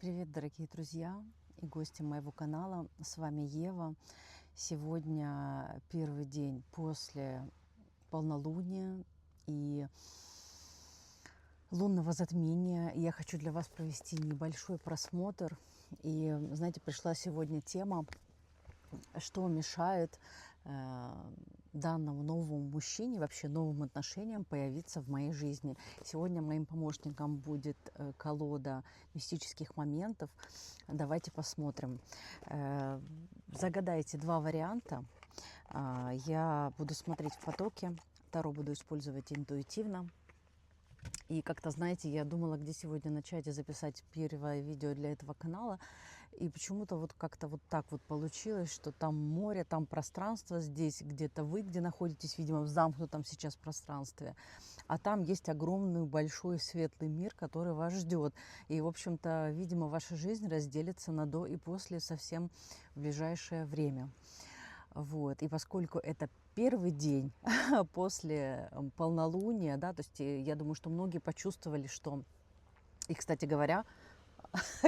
Привет, дорогие друзья и гости моего канала. С вами Ева. Сегодня первый день после полнолуния и лунного затмения. Я хочу для вас провести небольшой просмотр. И, знаете, пришла сегодня тема, что мешает данному новому мужчине, вообще новым отношениям появиться в моей жизни. Сегодня моим помощником будет колода мистических моментов. Давайте посмотрим. Загадайте два варианта. Я буду смотреть в потоке. Таро буду использовать интуитивно. И как-то, знаете, я думала, где сегодня начать и записать первое видео для этого канала. И почему-то вот как-то вот так вот получилось, что там море, там пространство, здесь где-то вы, где находитесь, видимо, в замкнутом сейчас пространстве. А там есть огромный, большой, светлый мир, который вас ждет. И, в общем-то, видимо, ваша жизнь разделится на до и после совсем в ближайшее время. Вот. И поскольку это первый день после полнолуния, да, то есть я думаю, что многие почувствовали, что, и, кстати говоря,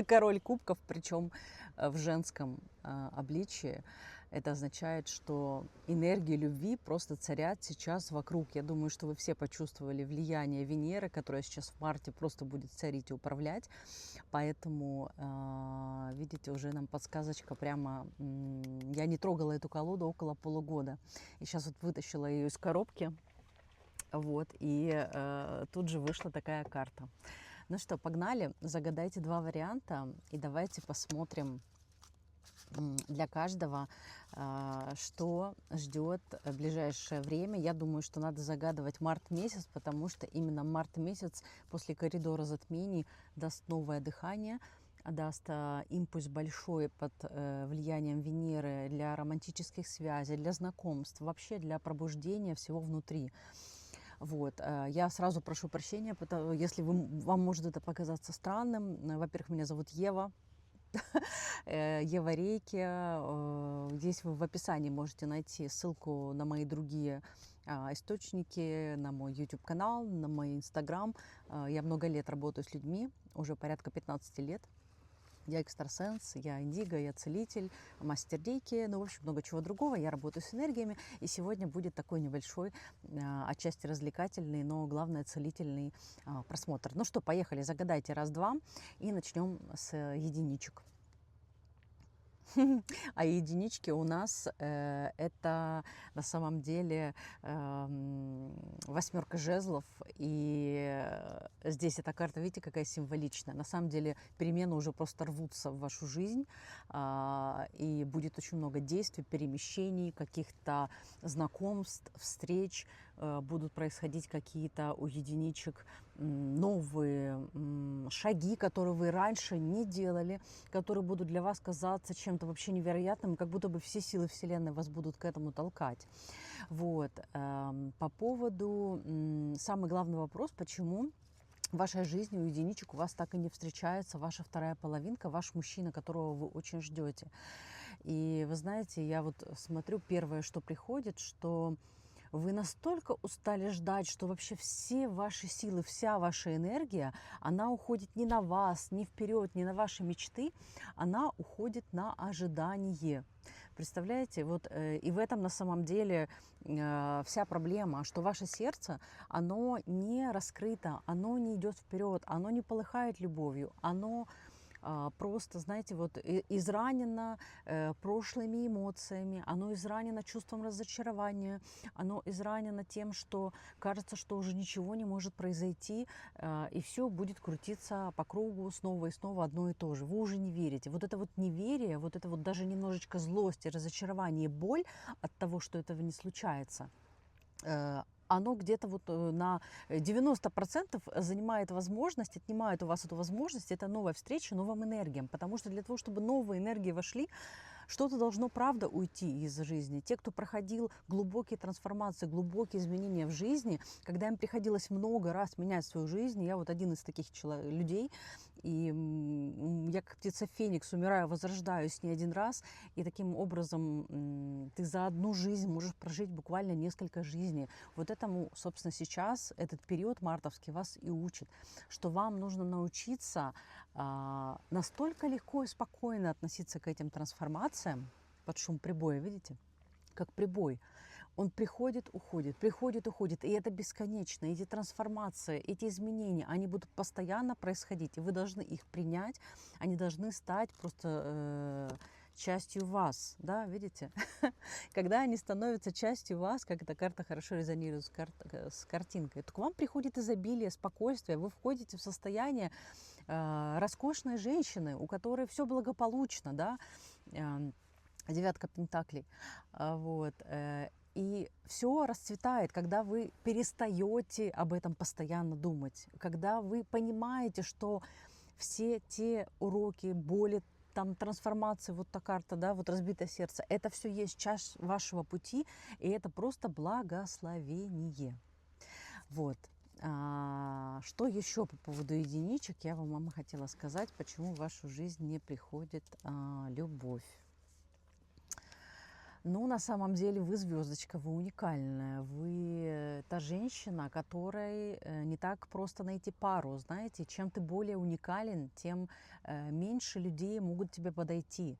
король кубков, причем в женском обличии, это означает, что энергии любви просто царят сейчас вокруг. Я думаю, что вы все почувствовали влияние Венеры, которая сейчас в марте просто будет царить и управлять. Поэтому, видите, уже нам подсказочка прямо... Я не трогала эту колоду около полугода. И сейчас вот вытащила ее из коробки. Вот, и тут же вышла такая карта. Ну что, погнали, загадайте два варианта и давайте посмотрим для каждого, что ждет в ближайшее время. Я думаю, что надо загадывать март месяц, потому что именно март месяц после коридора затмений даст новое дыхание, даст импульс большой под влиянием Венеры для романтических связей, для знакомств, вообще для пробуждения всего внутри. Вот. Я сразу прошу прощения, если вам может это показаться странным. Во-первых, меня зовут Ева, Ева Рейки. Здесь вы в описании можете найти ссылку на мои другие источники, на мой YouTube-канал, на мой Instagram. Я много лет работаю с людьми, уже порядка 15 лет. Я экстрасенс, я индиго, я целитель, мастер рейки, ну, в общем, много чего другого. Я работаю с энергиями, и сегодня будет такой небольшой, отчасти развлекательный, но главное целительный просмотр. Ну что, поехали, загадайте раз-два и начнем с единичек. А единички у нас это на самом деле восьмерка жезлов. И здесь эта карта, видите, какая символичная. На самом деле перемены уже просто рвутся в вашу жизнь. И будет очень много действий, перемещений, каких-то знакомств, встреч. Будут происходить какие-то у единичек новые шаги, которые вы раньше не делали, которые будут для вас казаться чем-то вообще невероятным, как будто бы все силы Вселенной вас будут к этому толкать. Вот. По поводу, самый главный вопрос, почему в вашей жизни у единичек у вас так и не встречается ваша вторая половинка, ваш мужчина, которого вы очень ждете. И вы знаете, я вот смотрю, первое, что приходит, что вы настолько устали ждать, что вообще все ваши силы, вся ваша энергия, она уходит не на вас, не вперед, не на ваши мечты, она уходит на ожидание. Представляете, вот и в этом на самом деле вся проблема, что ваше сердце, оно не раскрыто, оно не идет вперед, оно не полыхает любовью, оно просто, знаете, вот изранено прошлыми эмоциями, оно изранено чувством разочарования, оно изранено тем, что кажется, что уже ничего не может произойти, и все будет крутиться по кругу снова и снова одно и то же. Вы уже не верите. Вот это вот неверие, вот это вот даже немножечко злость, разочарование, боль от того, что этого не случается, оно где-то вот на 90% занимает возможность, отнимает у вас эту возможность, это новая встреча новым энергиям. Потому что для того, чтобы новые энергии вошли, Что-то должно, правда, уйти из жизни. Те, кто проходил глубокие трансформации, глубокие изменения в жизни, когда им приходилось много раз менять свою жизнь, я вот один из таких людей, и я как птица Феникс умираю, возрождаюсь не один раз, и таким образом ты за одну жизнь можешь прожить буквально несколько жизней. Вот этому, собственно, сейчас этот период мартовский вас и учит, что вам нужно научиться настолько легко и спокойно относиться к этим трансформациям под шум прибоя, видите, как прибой. Он приходит, уходит, и это бесконечно. Эти трансформации, эти изменения, они будут постоянно происходить, и вы должны их принять, они должны стать просто частью вас, да, видите? Когда они становятся частью вас, как эта карта хорошо резонирует с картинкой, то к вам приходит изобилие, спокойствие, вы входите в состояние роскошной женщины, у которой все благополучно, да, девятка пентаклей, вот, и все расцветает, когда вы перестаете об этом постоянно думать, когда вы понимаете, что все те уроки, боли, там трансформации, вот та карта, да, вот разбитое сердце, это все есть часть вашего пути, и это просто благословение. Вот. Что еще по поводу единичек я вам, мама, хотела сказать, почему в вашу жизнь не приходит любовь. Ну, на самом деле вы звездочка, вы уникальная, вы та женщина, которой не так просто найти пару, знаете, чем ты более уникален, тем меньше людей могут тебе подойти.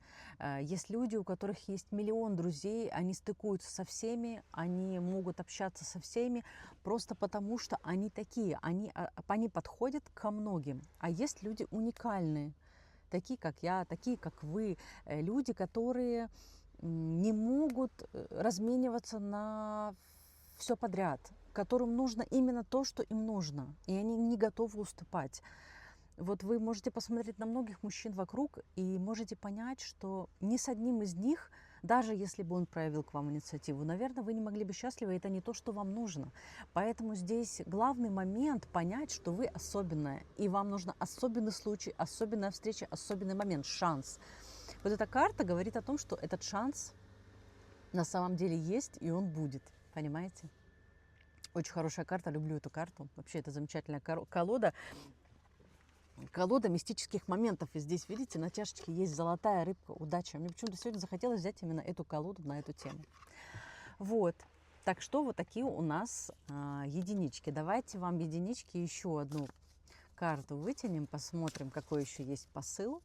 Есть люди, у которых есть миллион друзей, они стыкуются со всеми, они могут общаться со всеми, просто потому что они такие, они подходят ко многим. А есть люди уникальные, такие как я, такие как вы, люди, которые не могут размениваться на все подряд, которым нужно именно то, что им нужно, и они не готовы уступать. Вот вы можете посмотреть на многих мужчин вокруг и можете понять, что ни с одним из них, даже если бы он проявил к вам инициативу, наверное, вы не могли бы счастливы, это не то, что вам нужно. Поэтому здесь главный момент понять, что вы особенная, и вам нужен особенный случай, особенная встреча, особенный момент, шанс. Вот эта карта говорит о том, что этот шанс на самом деле есть, и он будет. Понимаете? Очень хорошая карта, люблю эту карту. Вообще, это замечательная колода. Колода мистических моментов. И здесь, видите, на чашечке есть золотая рыбка, удача. Мне почему-то сегодня захотелось взять именно эту колоду на эту тему. Вот. Так что вот такие у нас единички. Давайте вам единички еще одну карту вытянем, посмотрим, какой еще есть посыл.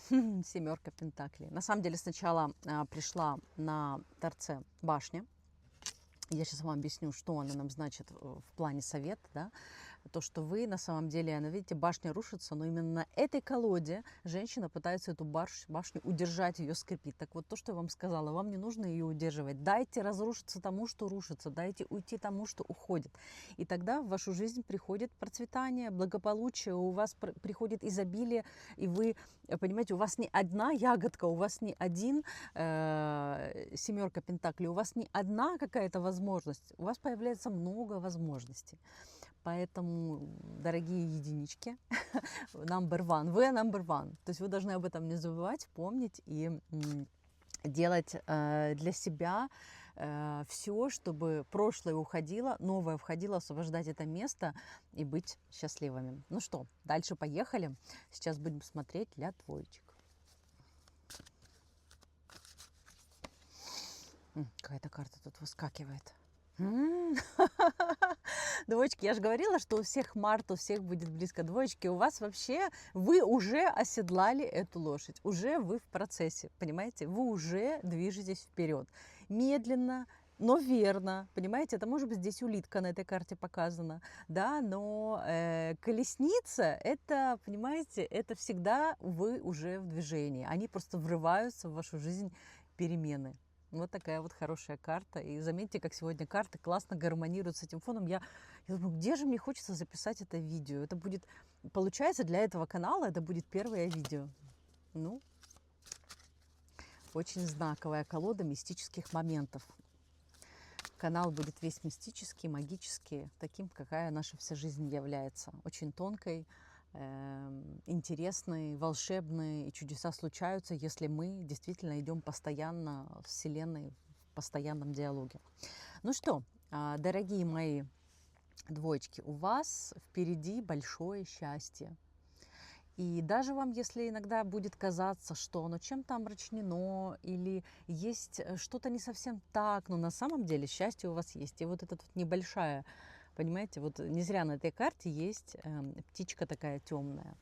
Семерка пентаклей. На самом деле сначала пришла на торце башня. Я сейчас вам объясню, что она нам значит в плане совета, да? То, что вы на самом деле, она, видите, башня рушится, но именно на этой колоде женщина пытается эту башню удержать, ее скрепить. Так вот, то, что я вам сказала, вам не нужно ее удерживать. Дайте разрушиться тому, что рушится, дайте уйти тому, что уходит. И тогда в вашу жизнь приходит процветание, благополучие, у вас приходит изобилие, и вы, понимаете, у вас не одна ягодка, у вас не один семерка пентаклей, у вас не одна какая-то возможность, у вас появляется много возможностей. Поэтому, дорогие единички, number one, вы number one. То есть вы должны об этом не забывать, помнить и делать для себя все, чтобы прошлое уходило, новое входило, освобождать это место и быть счастливыми. Ну что, дальше поехали. Сейчас будем смотреть для двоечек. Какая-то карта тут выскакивает. Двоечки, я же говорила, что у всех март, у всех будет близко двоечки. У вас вообще, вы уже оседлали эту лошадь, уже вы в процессе, понимаете? Вы уже движетесь вперед. Медленно, но верно, понимаете? Это может быть здесь улитка на этой карте показана, да, но колесница, это, понимаете, это всегда вы уже в движении. Они просто врываются в вашу жизнь, перемены. Вот такая вот хорошая карта. И заметьте, как сегодня карты классно гармонируют с этим фоном. Я думаю, где же мне хочется записать это видео? Это будет, получается, для этого канала это будет первое видео. Ну, очень знаковая колода мистических моментов. канал будет весь мистический, магический, таким, какая наша вся жизнь является. Очень тонкой, интересной, волшебной, и чудеса случаются, если мы действительно идем постоянно с Вселенной в постоянном диалоге. Ну что, дорогие мои двоечки, у вас впереди большое счастье. И даже вам, если иногда будет казаться, что оно чем-то омрачнено или есть что-то не совсем так, но на самом деле счастье у вас есть. И вот эта вот небольшая, понимаете, вот не зря на этой карте есть птичка такая темная.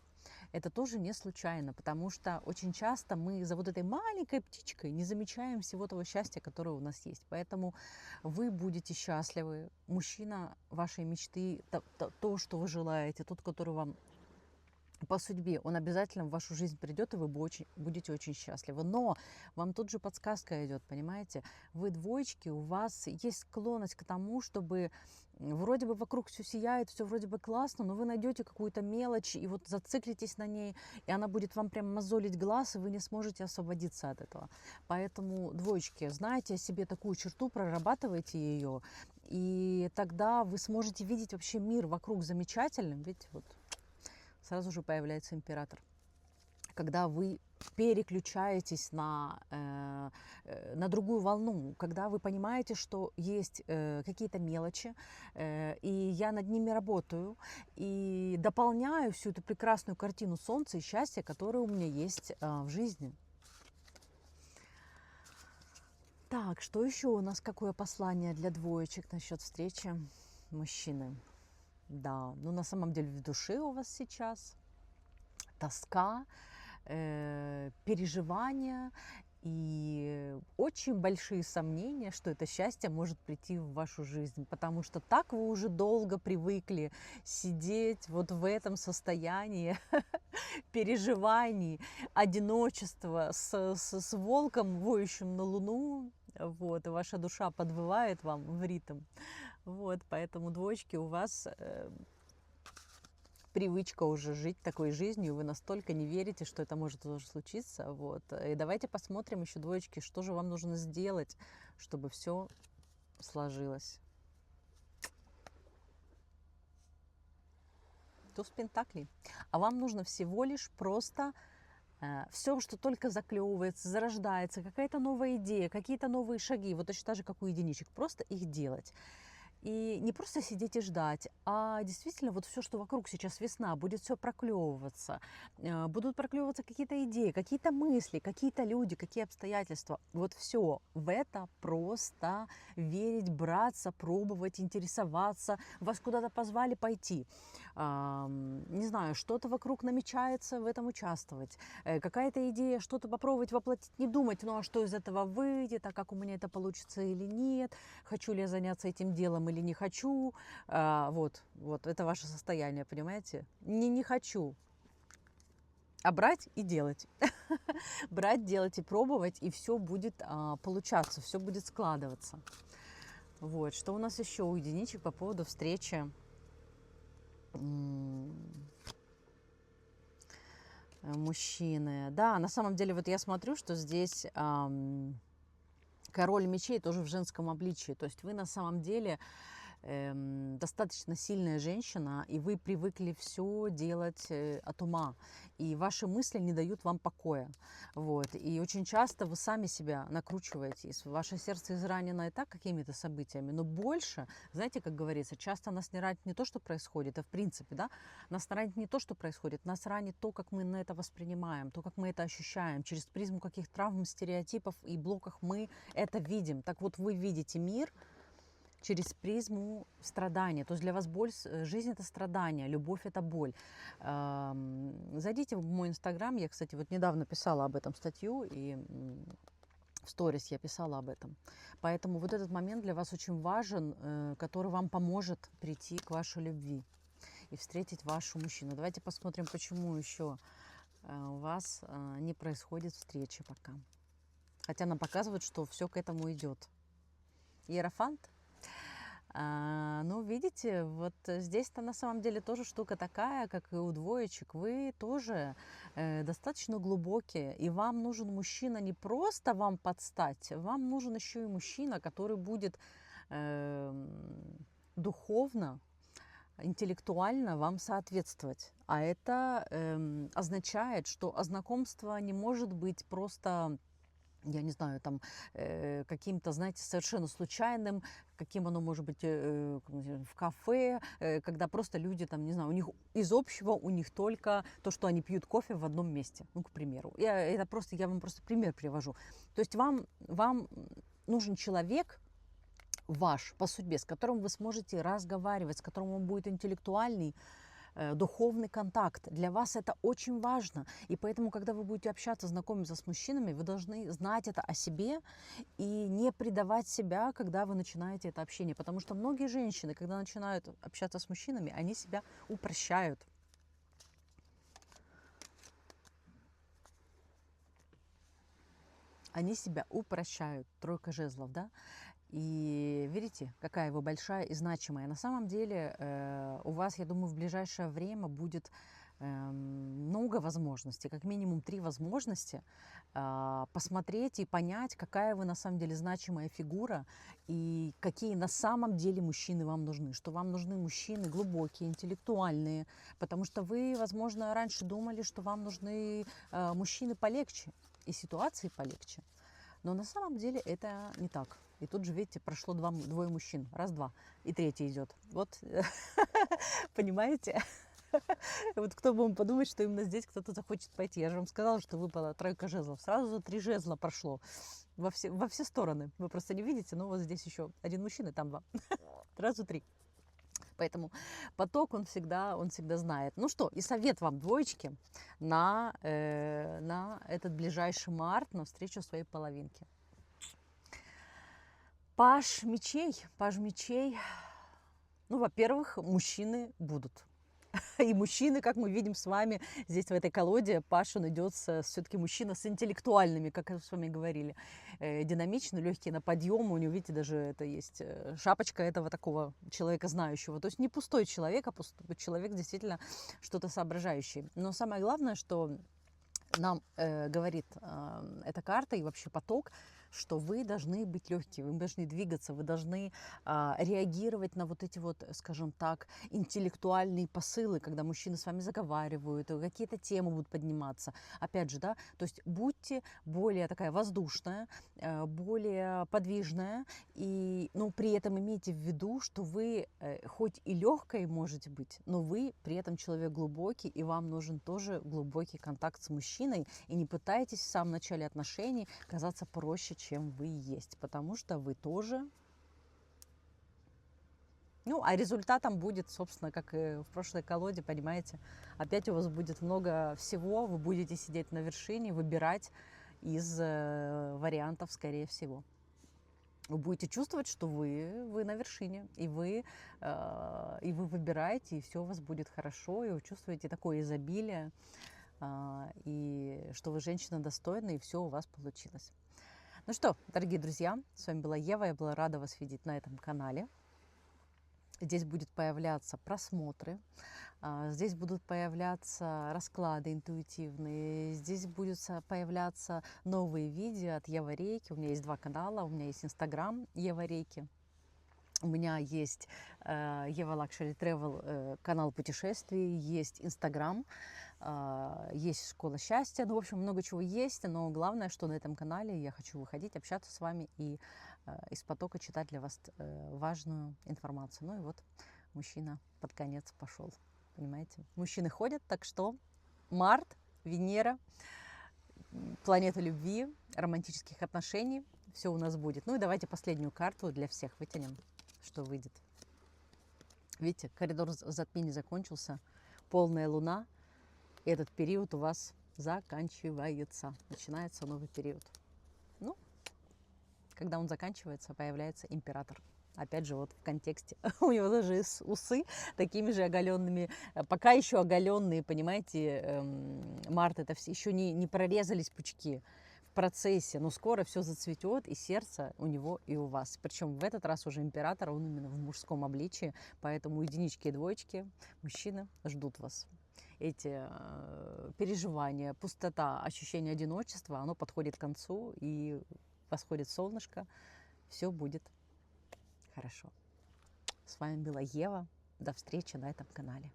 Это тоже не случайно, потому что очень часто мы за вот этой маленькой птичкой не замечаем всего того счастья, которое у нас есть. Поэтому вы будете счастливы. Мужчина вашей мечты, то, что вы желаете, тот, который вам по судьбе, он обязательно в вашу жизнь придет, и вы будете очень счастливы. Но вам тут же подсказка идет, понимаете? Вы двоечки, у вас есть склонность к тому, чтобы вроде бы вокруг все сияет, все вроде бы классно, но вы найдете какую-то мелочь и вот зациклитесь на ней, и она будет вам прям мозолить глаз, и вы не сможете освободиться от этого. Поэтому, двоечки, знаете о себе такую черту, прорабатывайте ее, и тогда вы сможете видеть вообще мир вокруг замечательным. Ведь вот сразу же появляется император. Когда вы переключаетесь на другую волну, когда вы понимаете, что есть какие-то мелочи, и я над ними работаю, и дополняю всю эту прекрасную картину солнца и счастья, которое у меня есть в жизни. Так, что еще у нас, какое послание для двоечек насчет встречи мужчины? Да, ну на самом деле в душе у вас сейчас тоска, переживания и очень большие сомнения, что это счастье может прийти в вашу жизнь, потому что так вы уже долго привыкли сидеть вот в этом состоянии переживаний, одиночества с волком, воющим на луну, вот, и ваша душа подвывает вам в ритм. Вот, поэтому, двоечки, у вас привычка уже жить такой жизнью, вы настолько не верите, что это может тоже случиться. Вот. И давайте посмотрим еще, двоечки, что же вам нужно сделать, чтобы все сложилось. Туз пентаклей. А вам нужно всего лишь просто все, что только заклевывается, зарождается, какая-то новая идея, какие-то новые шаги, вот точно так же, как у единичек, просто их делать. И не просто сидеть и ждать, а действительно вот все, что вокруг сейчас весна, будет все проклевываться, будут проклевываться какие-то идеи, какие-то мысли, какие-то люди, какие обстоятельства. Вот все в это просто верить, браться, пробовать, интересоваться. Вас куда-то позвали пойти. Не знаю, что-то вокруг намечается, в этом участвовать. Какая-то идея, что-то попробовать воплотить, не думать, ну а что из этого выйдет, а как у меня это получится или нет, хочу ли я заняться этим делом или не хочу. Вот это ваше состояние, понимаете? Не хочу, а брать и делать. Брать, делать и пробовать, и все будет получаться, все будет складываться. Вот, что у нас еще у единичек по поводу встречи мужчины? Да, на самом деле, вот я смотрю, что здесь король мечей тоже в женском обличии. То есть вы на самом деле достаточно сильная женщина, и вы привыкли все делать от ума, и ваши мысли не дают вам покоя. Вот. И очень часто вы сами себя накручиваете, ваше сердце изранено и так какими-то событиями, но больше, знаете, как говорится, часто нас не ранит не то, что происходит, а в принципе, да, нас ранит не то, что происходит, нас ранит то, как мы на это воспринимаем, то, как мы это ощущаем, через призму каких травм, стереотипов и блоков мы это видим. Так вот, вы видите мир через призму страдания. То есть для вас боль, жизнь – это страдание, любовь – это боль. Зайдите в мой инстаграм. Я, кстати, вот недавно писала об этом статью, и в сторис я писала об этом. Поэтому вот этот момент для вас очень важен, который вам поможет прийти к вашей любви и встретить вашу мужчину. Давайте посмотрим, почему еще у вас не происходит встречи пока. Хотя нам показывают, что все к этому идет. Иерофант. Ну, видите, вот здесь-то на самом деле тоже штука такая, как и у двоечек. Вы тоже достаточно глубокие, и вам нужен мужчина не просто вам подстать, вам нужен еще и мужчина, который будет духовно, интеллектуально вам соответствовать. А это означает, что знакомство не может быть просто, я не знаю, там, каким-то, знаете, совершенно случайным, каким оно может быть в кафе, когда просто люди, там, не знаю, у них из общего, у них только то, что они пьют кофе в одном месте, ну, к примеру. Я вам просто пример привожу. То есть вам нужен человек, ваш по судьбе, с которым вы сможете разговаривать, с которым он будет интеллектуальный, духовный контакт. Для вас это очень важно. И поэтому, когда вы будете общаться, знакомиться с мужчинами, вы должны знать это о себе и не предавать себя, когда вы начинаете это общение. Потому что многие женщины, когда начинают общаться с мужчинами, они себя упрощают. Они себя упрощают. Тройка жезлов, да? И видите, какая вы большая и значимая. На самом деле у вас, я думаю, в ближайшее время будет много возможностей, как минимум 3 возможности посмотреть и понять, какая вы на самом деле значимая фигура и какие на самом деле мужчины вам нужны. Что вам нужны мужчины глубокие, интеллектуальные, потому что вы, возможно, раньше думали, что вам нужны мужчины полегче и ситуации полегче. Но на самом деле это не так. И тут же, видите, прошло двое мужчин. Раз, два. И третий идет. Вот, понимаете? Вот кто бы мог подумать, что именно здесь кто-то захочет пойти. Я же вам сказала, что выпала тройка жезлов. Сразу 3 жезла прошло во все стороны. Вы просто не видите, но вот здесь еще один мужчина, там 2. Сразу 3. Поэтому поток он всегда знает. Ну что, и совет вам, двоечки, на этот ближайший март, на встречу своей половинки. Паж мечей. Ну, во-первых, мужчины будут. И мужчины, как мы видим с вами здесь в этой колоде, Паш, он идет все-таки мужчина с интеллектуальными, как мы с вами говорили, динамичный, легкий на подъем. У него, видите, даже это есть шапочка этого такого человека знающего. То есть не пустой человек, а человек действительно что-то соображающий. Но самое главное, что нам говорит эта карта и вообще поток, что вы должны быть легкими, вы должны двигаться, вы должны реагировать на вот эти вот, скажем так, интеллектуальные посылы, когда мужчины с вами заговаривают, какие-то темы будут подниматься. Опять же, да, то есть будьте более такая воздушная, более подвижная, но при этом имейте в виду, что вы хоть и легкой можете быть, но вы при этом человек глубокий, и вам нужен тоже глубокий контакт с мужчиной, и не пытайтесь в самом начале отношений казаться проще, чем вы есть, потому что вы тоже... Ну, а результатом будет, собственно, как и в прошлой колоде, понимаете, опять у вас будет много всего, вы будете сидеть на вершине, выбирать из вариантов, скорее всего. Вы будете чувствовать, что вы на вершине, и вы выбираете, и все у вас будет хорошо, и вы чувствуете такое изобилие, и что вы женщина достойная, и все у вас получилось. Ну что, дорогие друзья, с вами была Ева, я была рада вас видеть на этом канале. Здесь будут появляться просмотры, здесь будут появляться расклады интуитивные, здесь будут появляться новые видео от Ева Рейки. У меня есть 2 канала, у меня есть Инстаграм Ева Рейки. У меня есть Ева Лакшери Тревел, канал путешествий, есть Инстаграм, есть Школа счастья. Ну, в общем, много чего есть, но главное, что на этом канале я хочу выходить, общаться с вами и из потока читать для вас важную информацию. Ну и вот мужчина под конец пошел, понимаете? Мужчины ходят, так что Март, Венера, планета любви, романтических отношений, все у нас будет. Ну и давайте последнюю карту для всех вытянем, что выйдет. Видите, коридор затмений закончился, полная луна, и этот период у вас заканчивается, начинается новый период. Ну, когда он заканчивается, появляется император. Опять же, вот в контексте, у него даже усы такими же оголенными, пока еще оголенные, понимаете, март, это все еще не прорезались пучки в процессе, но скоро все зацветет, и сердце у него и у вас. Причем в этот раз уже император, он именно в мужском обличии, поэтому единички и двоечки, мужчины ждут вас. Эти переживания, пустота, ощущение одиночества, оно подходит к концу, и восходит солнышко, все будет хорошо. С вами была Ева. До встречи на этом канале.